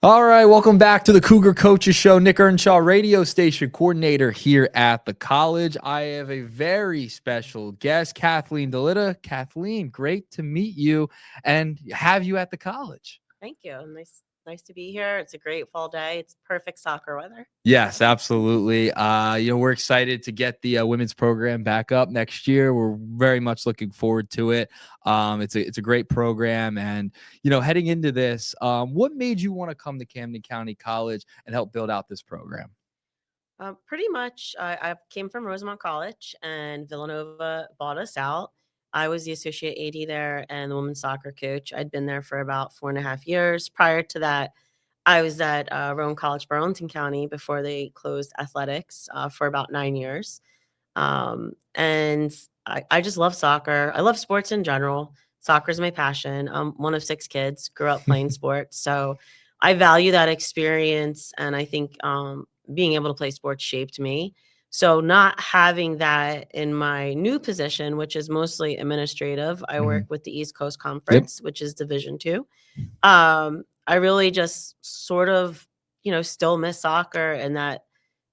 All right, welcome back to the Cougar Coaches Show. Nick Earnshaw, radio station coordinator here at the college. I have a very special guest, Kathleen Litta. Kathleen, great to meet you and have you at the college. Thank you. Nice to be here. It's a great fall day. It's perfect soccer weather. Yes, absolutely. We're excited to get the women's program back up next year. We're very much looking forward to it. It's a great program, and heading into this, what made you want to come to Camden County College and help build out this program? Pretty much, I came from Rosemont College, and Villanova bought us out. I was the associate AD there and the women's soccer coach. I'd been there for about 4.5 years. Prior to that, I was at Rowan College, Burlington County, before they closed athletics for about 9 years. And I just love soccer. I love sports in general. Soccer is my passion. I'm one of 6 kids, grew up playing sports. So I value that experience. And I think being able to play sports shaped me. So not having that in my new position, which is mostly administrative, I work with the East Coast Conference, which is Division II. I really just sort of, still miss soccer and that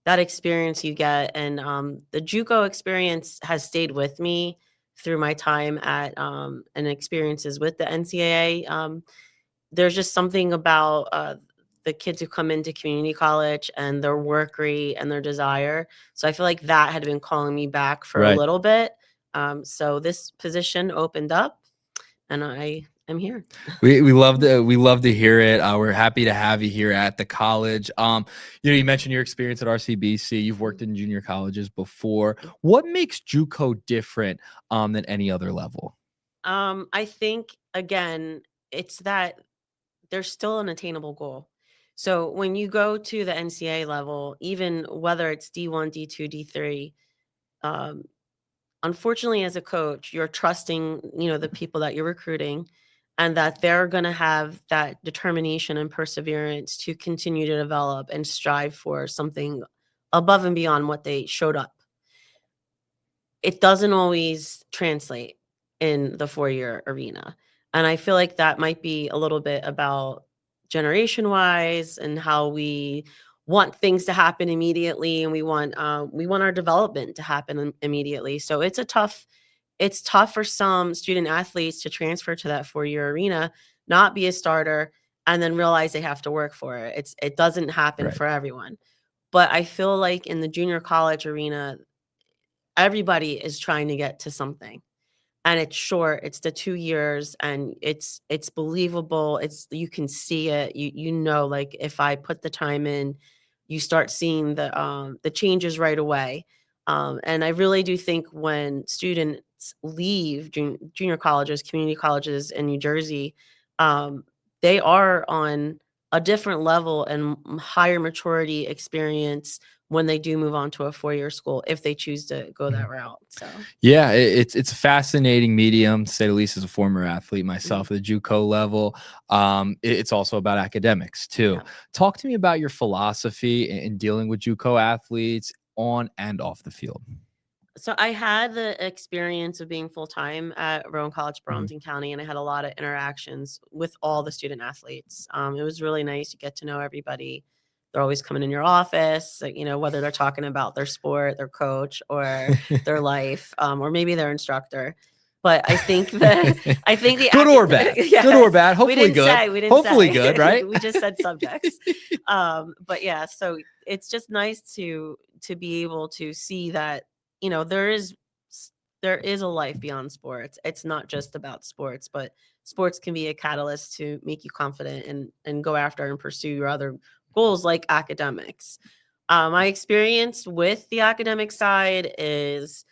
experience you get. And the JUCO experience has stayed with me through my time at and experiences with the NCAA. There's just something about the kids who come into community college and their work rate and their desire. So I feel like that had been calling me back for a little bit. So this position opened up and I am here. We love to hear it. We're happy to have you here at the college. You mentioned your experience at RCBC. You've worked in junior colleges before. What makes JUCO different than any other level? I think, again, it's that there's still an attainable goal. So when you go to the NCAA level, even whether it's D1, D2, D3, unfortunately, as a coach, you're trusting, the people that you're recruiting and that they're going to have that determination and perseverance to continue to develop and strive for something above and beyond what they showed up. It doesn't always translate in the 4-year arena. And I feel like that might be a little bit about generation-wise and how we want things to happen immediately, and we want our development to happen immediately. So it's tough for some student athletes to transfer to that 4-year arena, not be a starter, and then realize they have to work for it. It doesn't happen for everyone. But I feel like in the junior college arena, everybody is trying to get to something. And it's short. It's the 2 years, and it's believable. You can see it. Like if I put the time in, you start seeing the changes right away. And I really do think when students leave junior colleges, community colleges in New Jersey, they are on a different level and higher maturity experience when they do move on to a 4-year school, if they choose to go that route. So yeah, it's a fascinating medium, to say the least, as a former athlete myself at the JUCO level. It's also about academics too. Yeah. Talk to me about your philosophy in dealing with JUCO athletes on and off the field. So I had the experience of being full-time at Rowan College, Burlington County, and I had a lot of interactions with all the student athletes. It was really nice to get to know everybody. They're always coming in your office, whether they're talking about their sport, their coach, or their life, or maybe their instructor. But I think the good or bad, yes, good or bad. Hopefully good. We didn't Hopefully say. Good, right? We just said subjects. But yeah, so it's just nice to be able to see that there is a life beyond sports. It's not just about sports, but sports can be a catalyst to make you confident and go after and pursue your other goals like academics. My experience with the academic side is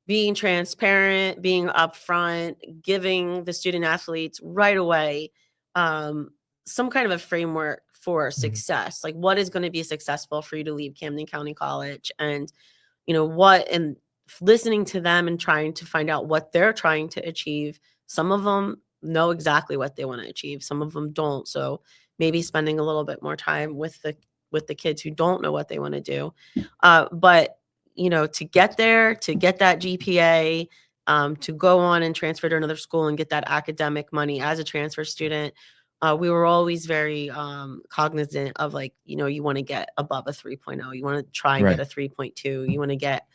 being transparent, being upfront, giving the student athletes right away some kind of a framework for success. Like, what is going to be successful for you to leave Camden County College, and and listening to them and trying to find out what they're trying to achieve. Some of them know exactly what they want to achieve. Some of them don't. So maybe spending a little bit more time with the kids who don't know what they want to do. But to get there, to get that GPA, to go on and transfer to another school and get that academic money as a transfer student. We were always very cognizant of, like, you want to get above a 3.0, you want to try and get a 3.2, you want to get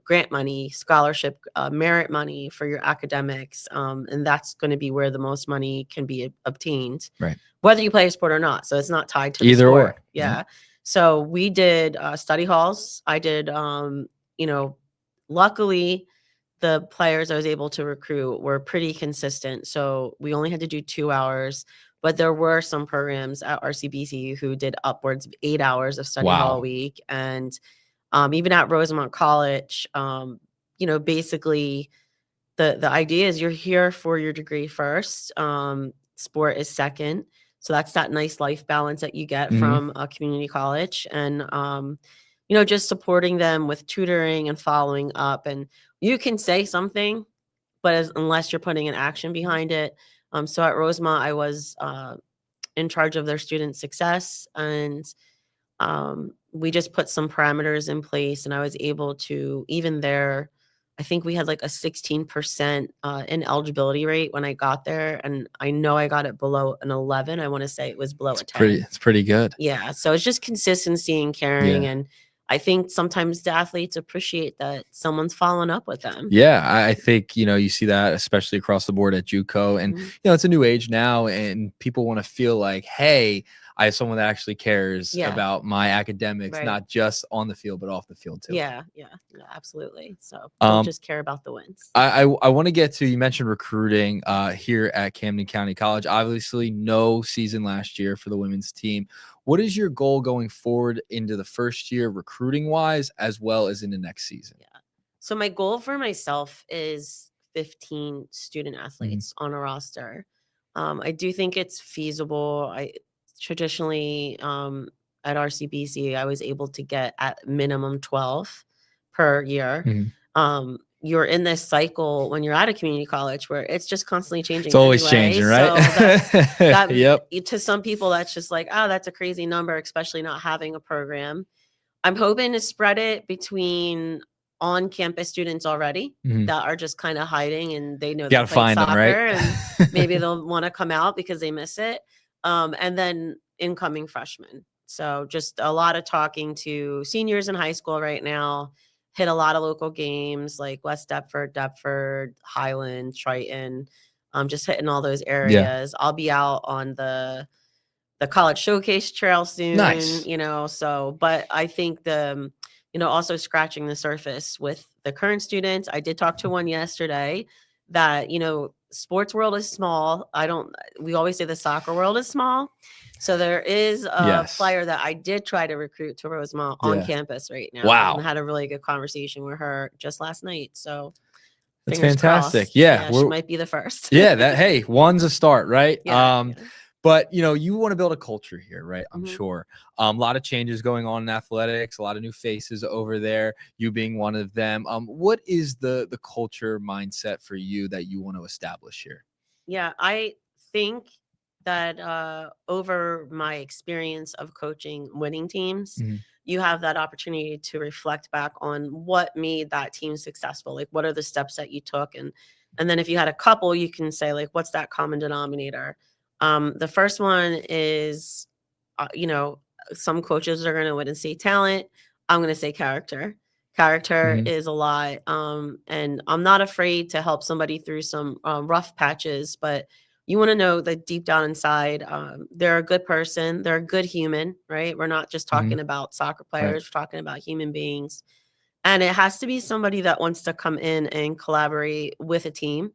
grant money, scholarship, merit money for your academics. And that's going to be where the most money can be obtained, right? Whether you play a sport or not. So it's not tied to the Either sport. or. Yeah. So we did study halls. I did, luckily the players I was able to recruit were pretty consistent. So we only had to do 2 hours, but there were some programs at RCBC who did upwards of 8 hours of study hall a week. And even at Rosemont College, basically the idea is you're here for your degree first. Sport is second. So that's that nice life balance that you get from a community college. And, just supporting them with tutoring and following up. And you can say something, but unless you're putting an action behind it. So at Rosemont, I was in charge of their student success, and we just put some parameters in place, and I was able to, even there, I think we had like a 16% ineligibility rate when I got there. And I know I got it below an 11. I want to say it was below a 10. It's pretty good. Yeah. So it's just consistency and caring. And I think sometimes the athletes appreciate that someone's following up with them. Yeah, I think, you see that especially across the board at JUCO. And, it's a new age now, and people want to feel like, hey, I have someone that actually cares about my academics, not just on the field, but off the field too. Yeah, absolutely. So don't just care about the wins. I want to get to, you mentioned recruiting here at Camden County College. Obviously, no season last year for the women's team. What is your goal going forward into the first year recruiting wise, as well as in the next season? Yeah. So my goal for myself is 15 student athletes on a roster. I do think it's feasible. Traditionally, at RCBC, I was able to get at minimum 12 per year. You're in this cycle when you're at a community college where it's just constantly changing. It's always changing, right? So to some people, that's just like, oh, that's a crazy number, especially not having a program. I'm hoping to spread it between on-campus students already that are just kind of hiding, and they know they're playing soccer, and maybe they'll want to come out because they miss it. And then incoming freshmen. So just a lot of talking to seniors in high school right now. Hit a lot of local games like West Deptford, Highland, Triton. Just hitting all those areas. I'll be out on the college showcase trail soon. Nice. But I think also scratching the surface with the current students. I did talk to one yesterday that, sports world is small. We always say the soccer world is small. So there is a player that I did try to recruit to Rosemont on campus right now. Wow. And had a really good conversation with her just last night. So that's fantastic. Crossed. Yeah, she might be the first. Hey, one's a start, right? But you want to build a culture here, right? I'm sure. A lot of changes going on in athletics, a lot of new faces over there, you being one of them. What is the culture mindset for you that you want to establish here? Yeah, I think that over my experience of coaching winning teams, you have that opportunity to reflect back on what made that team successful. Like, what are the steps that you took? And then if you had a couple, you can say, like, what's that common denominator? The first one is, some coaches are going to wouldn't say talent. I'm going to say character. Character is a lot. And I'm not afraid to help somebody through some rough patches, but you want to know that deep down inside, they're a good person. They're a good human, right? We're not just talking about soccer players. We're talking about human beings. And it has to be somebody that wants to come in and collaborate with a team,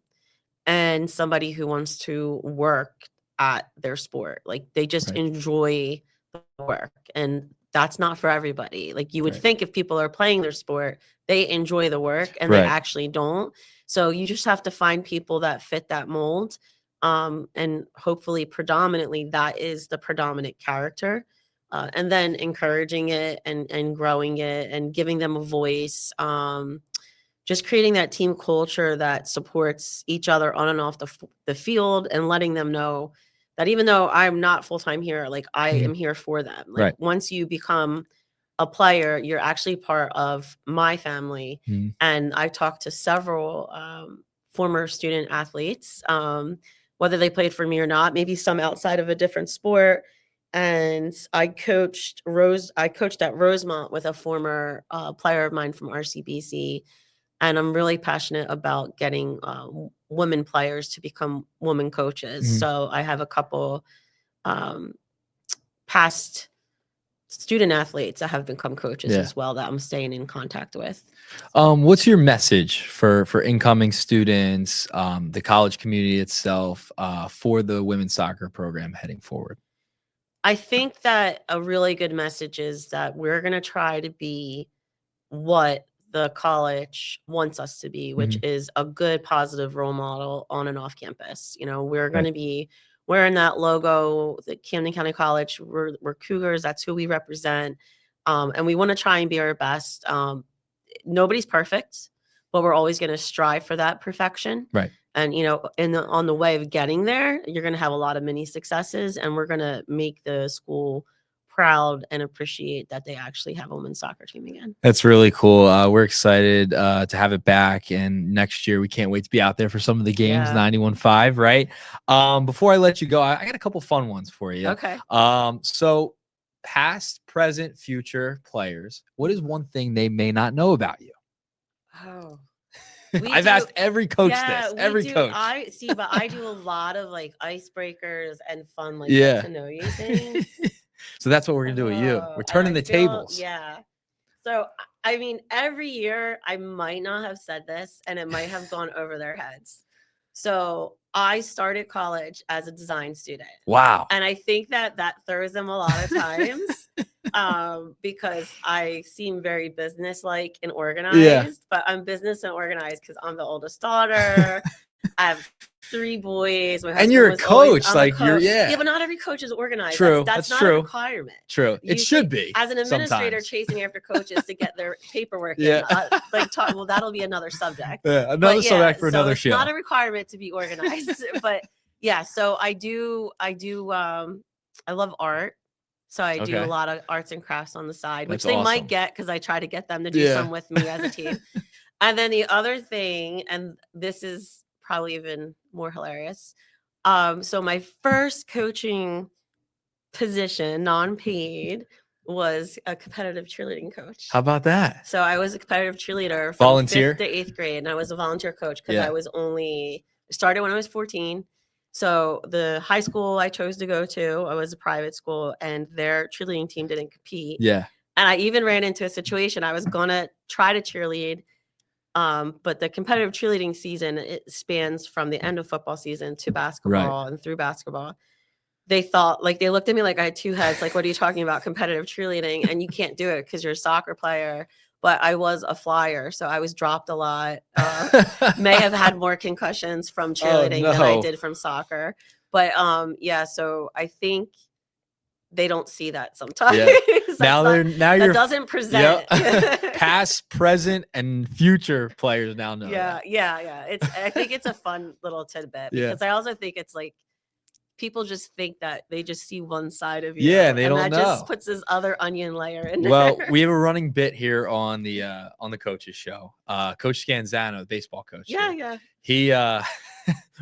and somebody who wants to work at their sport. Like, they just enjoy the work, and that's not for everybody. Like, you would think if people are playing their sport, they enjoy the work, and they actually don't. So you just have to find people that fit that mold. And hopefully predominantly that is the predominant character, and then encouraging it and growing it and giving them a voice. Just creating that team culture that supports each other on and off the field, and letting them know that even though I'm not full-time here, like, I am here for them. Like, once you become a player, you're actually part of my family. Mhm. And I talked to several former student athletes, whether they played for me or not, maybe some outside of a different sport. And I coached at Rosemont with a former player of mine from RCBC, and I'm really passionate about getting women players to become women coaches. Mhm. So I have a couple um, past student athletes that have become coaches Yeah. as well that I'm staying in contact with. What's your message for incoming students, the college community itself, for the women's soccer program heading forward? I think that a really good message is that we're going to try to be what the college wants us to be, which Mhm. is a good positive role model on and off campus. We're going Right. to be wearing that logo, the Camden County College. We're Cougars. That's who we represent. And we want to try and be our best. Nobody's perfect, but we're always going to strive for that perfection. Right. And on the way of getting there, you're going to have a lot of mini successes, and we're going to make the school proud and appreciate that they actually have a women's soccer team again. That's really cool. We're excited to have it back, and next year we can't wait to be out there for some of the games. Yeah. 91.5, right? Before I let you go, I got a couple fun ones for you. Okay. So past, present, future players, what is one thing they may not know about you? Oh, I've asked every coach this. we Every do. coach. But I do a lot of like icebreakers and fun, like Yeah. get to know you things. So that's what we're gonna do with you. We're And turning I the feel- tables. Yeah. So I mean, every year I might not have said this, and it might have gone over their heads. So I started college as a design student. Wow. And I think that throws them a lot of times because I seem very business-like and organized, but I'm business and organized because I'm the oldest daughter. I have 3 boys. My husband And you're a was always, coach, I'm a like you're coach. yeah. But not every coach is organized. True. That's not true. a requirement. True. It Usually, should be. As an administrator sometimes. chasing after coaches to get their paperwork Yeah. in, well, that'll be another subject. Yeah, another subject for so another it's show. not a requirement to be organized, but yeah. So I do. I love art, so I do a Okay. lot of arts and crafts on the side, which That's they might awesome. get because I try to get them to do Yeah. some with me as a team. And then the other thing, and this is probably even more hilarious. So my first coaching position, non-paid, was a competitive cheerleading coach. How about that? So I was a competitive cheerleader from Volunteer? 5th to 8th grade, and I was a volunteer coach because Yeah. I was started when I was 14. So the high school I chose to go to, I was a private school, and their cheerleading team didn't compete. Yeah. And I even ran into a situation. I was gonna try to cheerlead, but the competitive cheerleading season, it spans from the end of football season to basketball and through basketball. They looked at me like I had 2 heads. Like, what are you talking about? Competitive cheerleading, and you can't do it because you're a soccer player. But I was a flyer, so I was dropped a lot. May have had more concussions from cheerleading than I did from soccer. But yeah, so I think they don't see that sometimes. Yeah. That doesn't present. Yep. Past, present, and future players now know. Yeah. I think it's a fun little tidbit because I also think it's like people just think that they just see one side of you. Yeah, they don't that know. just puts this other onion layer in Well, there. we have a running bit here on the coaches show. Coach Scanzano, the baseball coach. Yeah. He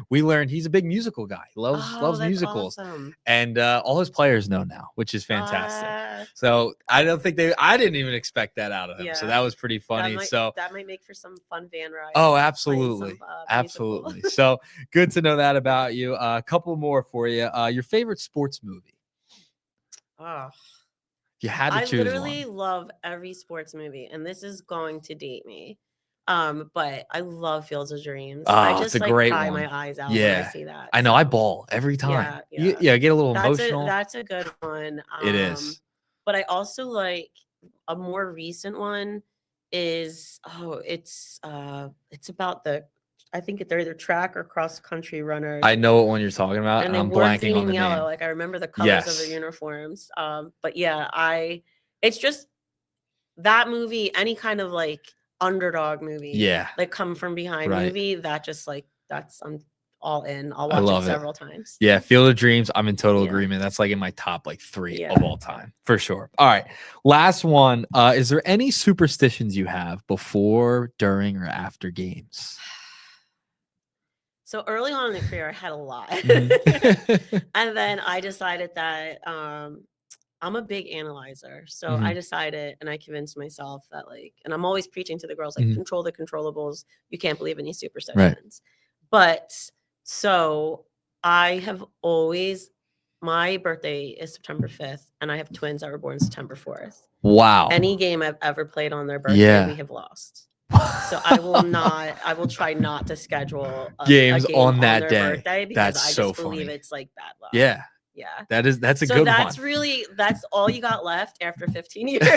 we learned he's a big musical guy. He loves musicals. Awesome. And all his players know now, which is fantastic. So I didn't even expect that out of him. So that was pretty funny. That might make for some fun van rides. Oh, absolutely. Absolutely. So good to know that about you. A couple more for you. Your favorite sports movie? Oh, you had to choose one. I literally love every sports movie, and this is going to date me. But I love Fields of Dreams. I just it's a great cry one. my eyes out when I see that. I know. I bawl every time. Yeah. I get a little emotional. That's a good one. It is. But I also like a more recent one is it's about I think they're either track or cross country runners. I know what one you're talking about, and I'm wore blanking green on the and yellow. name. Like I remember the colors of the uniforms. But yeah, it's just that movie, any kind of like underdog movie, like come from behind movie, that just like I'm all in. I'll I watch it love it. several times. Yeah, Field of Dreams. I'm in total Yeah. agreement. That's like in my top like 3 Yeah. of all time for sure. All right, last one. Is there any superstitions you have before, during, or after games? So early on in the career, I had a lot. Mhm. And then I decided that I'm a big analyzer. So I Mhm. decided and I convinced myself that like, and I'm always preaching to the girls, like Mhm. control the controllables. You can't believe any Right. superstitions. But so I have always, my birthday is September 5th, and I have twins that were born September 4th. Wow. Any game I've ever played on their birthday, Yeah. we have lost. So I will try not to schedule a games game on that their day. birthday because That's I so just believe funny. it's like bad luck. Yeah, Yeah. that's a So good that's one. really, that's all you got left after 15 years.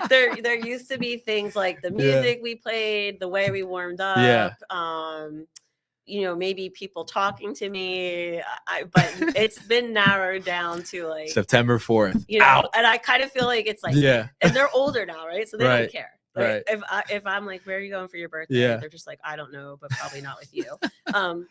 There used to be things like the music we played, the way we warmed Yeah. up, you know, maybe people talking to me. But it's been narrowed down to like September 4th. you know, Out. and I kind of feel like it's like, Yeah. and they're older now, right? So they Right. don't care. Like Right. if I'm like, where are you going for your birthday? Yeah. They're just like, I don't know, but probably not with you.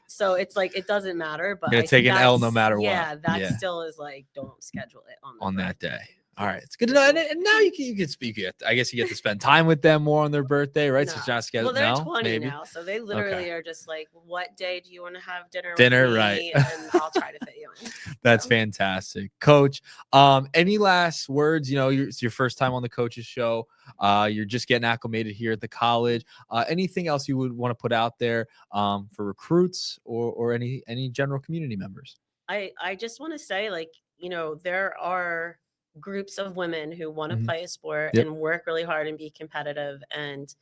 So it's like it doesn't matter. But You're I gonna take think an L no that's- matter yeah, what. that Yeah. still is like, don't schedule it on On that birthday. day. All right, it's good to know. And now you can speak. I guess you get to spend time with them more on their birthday, right? So it's not scheduled. Well, they're No, 20 maybe. now, so they literally are just like, what day do you want to have dinner? Dinner, with me? right. And I'll try to fit you in. That's So. fantastic, Coach. Any last words? You know, it's your first time on the Coaches Show. You're just getting acclimated here at the college. Anything else you would want to put out there for recruits or any general community members? I just want to say, like, you know, there are groups of women who want to Mhm. play a sport Yep. and work really hard and be competitive. And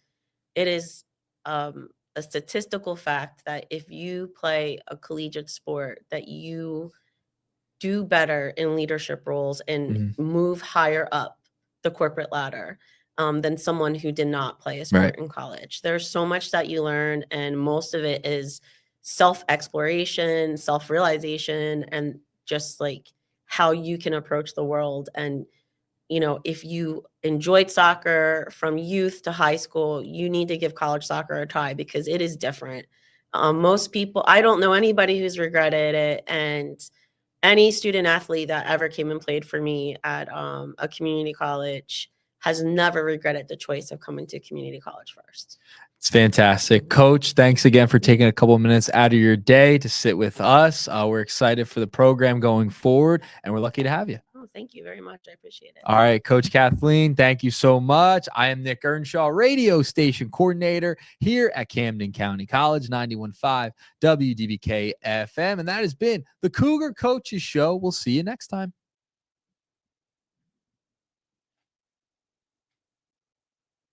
it is a statistical fact that if you play a collegiate sport, that you do better in leadership roles and Mhm. move higher up the corporate ladder than someone who did not play a sport Right. in college. There's so much that you learn, and most of it is self-exploration, self-realization, and just like how you can approach the world. And you know, if you enjoyed soccer from youth to high school, you need to give college soccer a try because it is different. Most people, I don't know anybody who's regretted it, and any student athlete that ever came and played for me at a community college has never regretted the choice of coming to community college first. It's fantastic. Coach, thanks again for taking a couple of minutes out of your day to sit with us. We're excited for the program going forward, and we're lucky to have you. Oh, thank you very much. I appreciate it. All right, Coach Kathleen, thank you so much. I am Nick Earnshaw, radio station coordinator here at Camden County College, 91.5 WDBK-FM, and that has been the Cougar Coaches Show. We'll see you next time.